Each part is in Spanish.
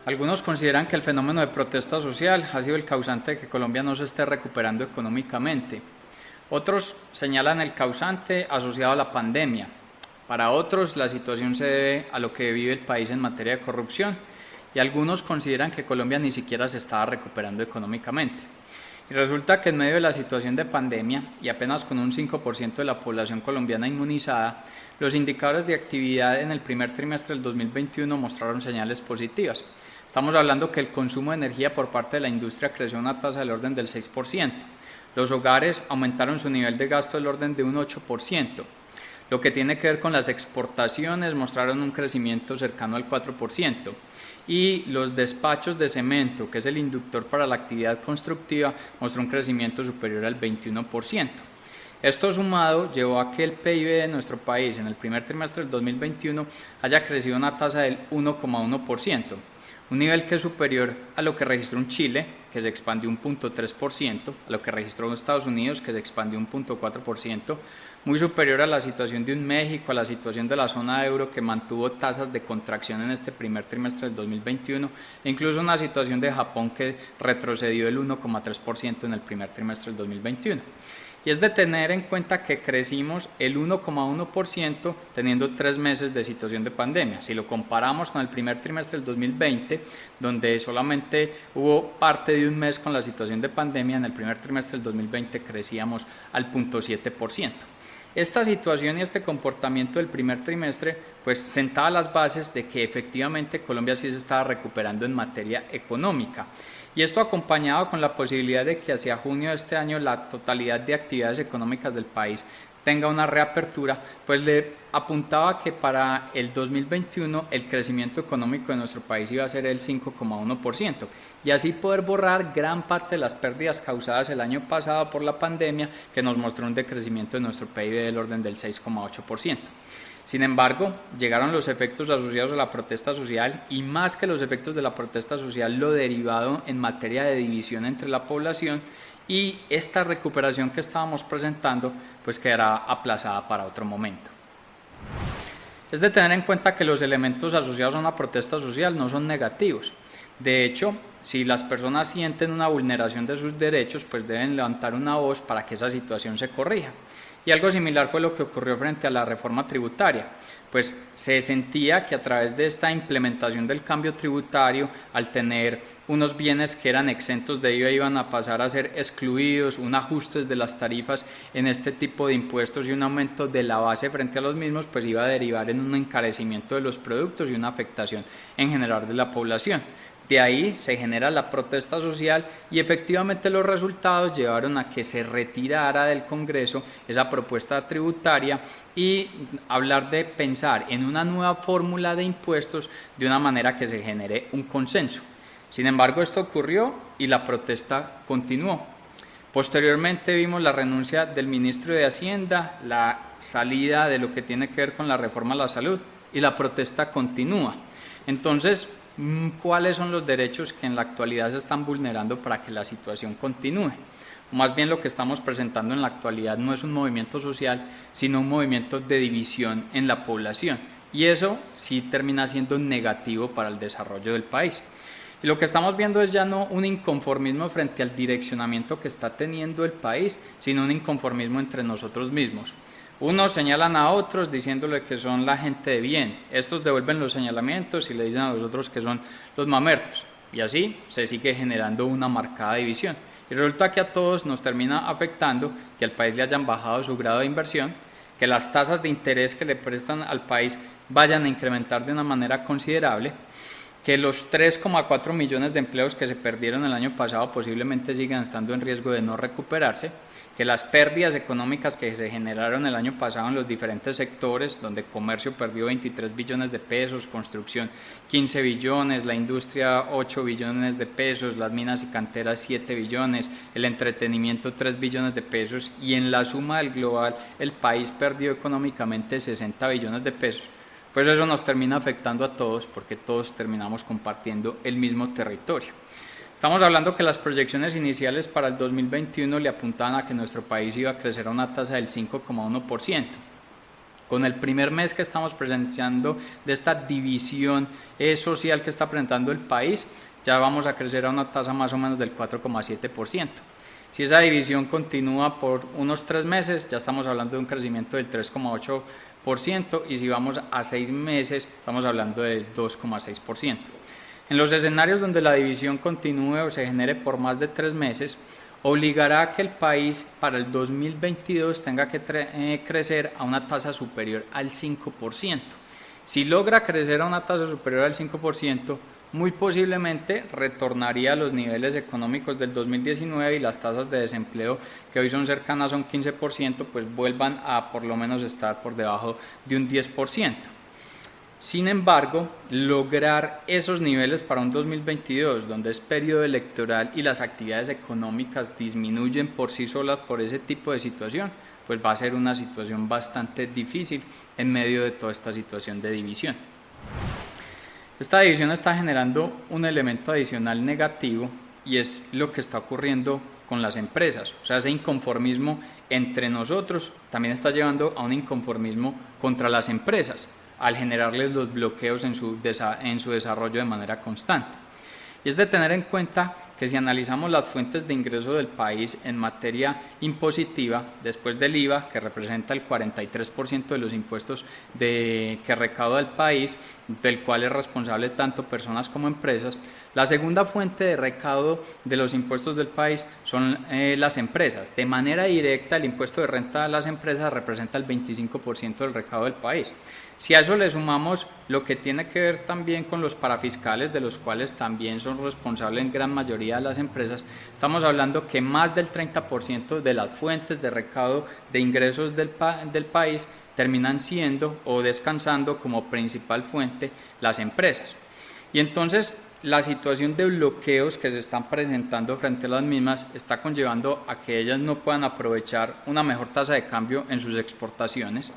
Algunos consideran que el fenómeno de protesta social ha sido el causante de que Colombia no se esté recuperando económicamente. Otros señalan el causante asociado a la pandemia. Para otros, la situación se debe a lo que vive el país en materia de corrupción. Y algunos consideran que Colombia ni siquiera se estaba recuperando económicamente. Y resulta que en medio de la situación de pandemia y apenas con un 5% de la población colombiana inmunizada, los indicadores de actividad en el primer trimestre del 2021 mostraron señales positivas. Estamos hablando que el consumo de energía por parte de la industria creció a una tasa del orden del 6%. Los hogares aumentaron su nivel de gasto del orden de un 8%. Lo que tiene que ver con las exportaciones mostraron un crecimiento cercano al 4%. Y los despachos de cemento, que es el inductor para la actividad constructiva, mostró un crecimiento superior al 21%. Esto sumado llevó a que el PIB de nuestro país en el primer trimestre del 2021 haya crecido a una tasa del 1,1%, un nivel que es superior a lo que registró un Chile, que se expandió un 0,3%, a lo que registró Estados Unidos, que se expandió un 0,4%, muy superior a la situación de un México, a la situación de la zona euro, que mantuvo tasas de contracción en este primer trimestre del 2021, e incluso una situación de Japón que retrocedió el 1,3% en el primer trimestre del 2021. Y es de tener en cuenta que crecimos el 1,1% teniendo 3 meses de situación de pandemia. Si lo comparamos con el primer trimestre del 2020, donde solamente hubo parte de un mes con la situación de pandemia, en el primer trimestre del 2020 crecíamos al 0,7%. Esta situación y este comportamiento del primer trimestre pues sentaba las bases de que efectivamente Colombia sí se estaba recuperando en materia económica. Y esto acompañado con la posibilidad de que hacia junio de este año la totalidad de actividades económicas del país tenga una reapertura, pues le apuntaba que para el 2021 el crecimiento económico de nuestro país iba a ser el 5,1% y así poder borrar gran parte de las pérdidas causadas el año pasado por la pandemia, que nos mostró un decrecimiento de nuestro PIB del orden del 6,8%. Sin embargo, llegaron los efectos asociados a la protesta social y más que los efectos de la protesta social, lo derivado en materia de división entre la población, y esta recuperación que estábamos presentando pues quedará aplazada para otro momento. Es de tener en cuenta que los elementos asociados a una protesta social no son negativos. De hecho, si las personas sienten una vulneración de sus derechos, pues deben levantar una voz para que esa situación se corrija. Y algo similar fue lo que ocurrió frente a la reforma tributaria, pues se sentía que a través de esta implementación del cambio tributario, al tener unos bienes que eran exentos de IVA iban a pasar a ser excluidos, un ajuste de las tarifas en este tipo de impuestos y un aumento de la base frente a los mismos, pues iba a derivar en un encarecimiento de los productos y una afectación en general de la población. De ahí se genera la protesta social y efectivamente los resultados llevaron a que se retirara del Congreso esa propuesta tributaria y hablar de pensar en una nueva fórmula de impuestos de una manera que se genere un consenso. Sin embargo, esto ocurrió y la protesta continuó. Posteriormente vimos la renuncia del ministro de Hacienda, la salida de lo que tiene que ver con la reforma a la salud y la protesta continúa. Entonces, ¿cuáles son los derechos que en la actualidad se están vulnerando para que la situación continúe? Más bien lo que estamos presentando en la actualidad no es un movimiento social, sino un movimiento de división en la población. Y eso sí termina siendo negativo para el desarrollo del país. Y lo que estamos viendo es ya no un inconformismo frente al direccionamiento que está teniendo el país, sino un inconformismo entre nosotros mismos. Unos señalan a otros diciéndole que son la gente de bien, estos devuelven los señalamientos y le dicen a los otros que son los mamertos, y así se sigue generando una marcada división. Y resulta que a todos nos termina afectando que al país le hayan bajado su grado de inversión, que las tasas de interés que le prestan al país vayan a incrementar de una manera considerable, que los 3,4 millones de empleos que se perdieron el año pasado posiblemente sigan estando en riesgo de no recuperarse, que las pérdidas económicas que se generaron el año pasado en los diferentes sectores, donde comercio perdió 23 billones de pesos, construcción 15 billones, la industria 8 billones de pesos, las minas y canteras 7 billones, el entretenimiento 3 billones de pesos y en la suma del global el país perdió económicamente 60 billones de pesos. Pues eso nos termina afectando a todos porque todos terminamos compartiendo el mismo territorio. Estamos hablando que las proyecciones iniciales para el 2021 le apuntaban a que nuestro país iba a crecer a una tasa del 5,1%. Con el primer mes que estamos presenciando de esta división social que está presentando el país, ya vamos a crecer a una tasa más o menos del 4,7%. Si esa división continúa por unos 3 meses, ya estamos hablando de un crecimiento del 3,8%, y si vamos a 6 meses, estamos hablando del 2,6%. En los escenarios donde la división continúe o se genere por más de 3 meses, obligará a que el país para el 2022 tenga que crecer a una tasa superior al 5%. Si logra crecer a una tasa superior al 5%, muy posiblemente retornaría a los niveles económicos del 2019, y las tasas de desempleo, que hoy son cercanas a un 15%, pues vuelvan a por lo menos estar por debajo de un 10%. Sin embargo, lograr esos niveles para un 2022, donde es periodo electoral y las actividades económicas disminuyen por sí solas por ese tipo de situación, pues va a ser una situación bastante difícil en medio de toda esta situación de división. Esta división está generando un elemento adicional negativo, y es lo que está ocurriendo con las empresas. O sea, ese inconformismo entre nosotros también está llevando a un inconformismo contra las empresas, al generarles los bloqueos en su desarrollo de manera constante. Y es de tener en cuenta que si analizamos las fuentes de ingreso del país en materia impositiva, después del IVA, que representa el 43% de los impuestos que recauda el país, del cual es responsable tanto personas como empresas, la segunda fuente de recaudo de los impuestos del país son las empresas. De manera directa, el impuesto de renta de las empresas representa el 25% del recaudo del país. Si a eso le sumamos lo que tiene que ver también con los parafiscales, de los cuales también son responsables en gran mayoría de las empresas, estamos hablando que más del 30% de las fuentes de recaudo de ingresos del país terminan siendo o descansando como principal fuente las empresas. Y entonces la situación de bloqueos que se están presentando frente a las mismas está conllevando a que ellas no puedan aprovechar una mejor tasa de cambio en sus exportaciones.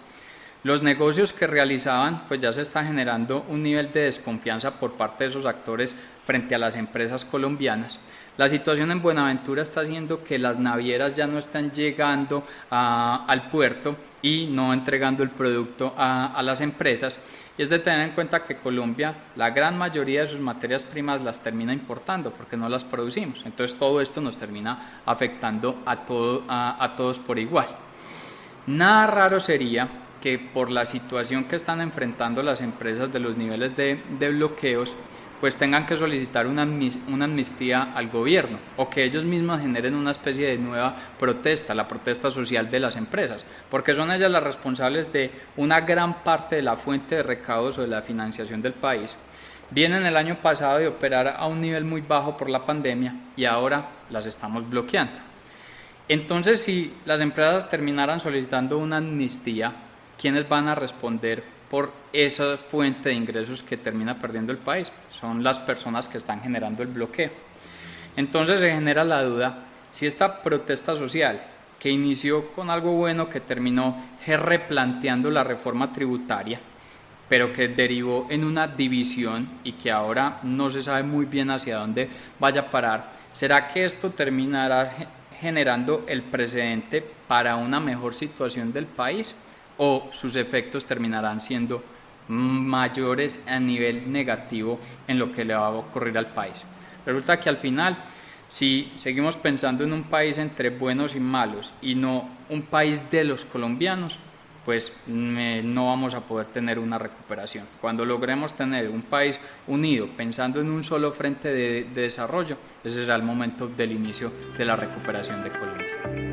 Los negocios que realizaban, pues ya se está generando un nivel de desconfianza por parte de esos actores frente a las empresas colombianas. La situación en Buenaventura está haciendo que las navieras ya no están llegando al puerto y no entregando el producto a las empresas. Y es de tener en cuenta que Colombia, la gran mayoría de sus materias primas las termina importando porque no las producimos. Entonces todo esto nos termina afectando a todos por igual. Nada raro sería que por la situación que están enfrentando las empresas de los niveles de bloqueos, pues tengan que solicitar una amnistía al gobierno, o que ellos mismos generen una especie de nueva protesta, la protesta social de las empresas, porque son ellas las responsables de una gran parte de la fuente de recaudos o de la financiación del país. Vienen el año pasado de operar a un nivel muy bajo por la pandemia y ahora las estamos bloqueando. Entonces, si las empresas terminaran solicitando una amnistía, ¿quiénes van a responder por esa fuente de ingresos que termina perdiendo el país? Son las personas que están generando el bloqueo. Entonces se genera la duda si esta protesta social, que inició con algo bueno, que terminó replanteando la reforma tributaria, pero que derivó en una división y que ahora no se sabe muy bien hacia dónde vaya a parar, ¿será que esto terminará generando el precedente para una mejor situación del país, o sus efectos terminarán siendo mayores a nivel negativo en lo que le va a ocurrir al país? Resulta que al final, si seguimos pensando en un país entre buenos y malos y no un país de los colombianos, pues no vamos a poder tener una recuperación. Cuando logremos tener un país unido, pensando en un solo frente de desarrollo, ese será el momento del inicio de la recuperación de Colombia.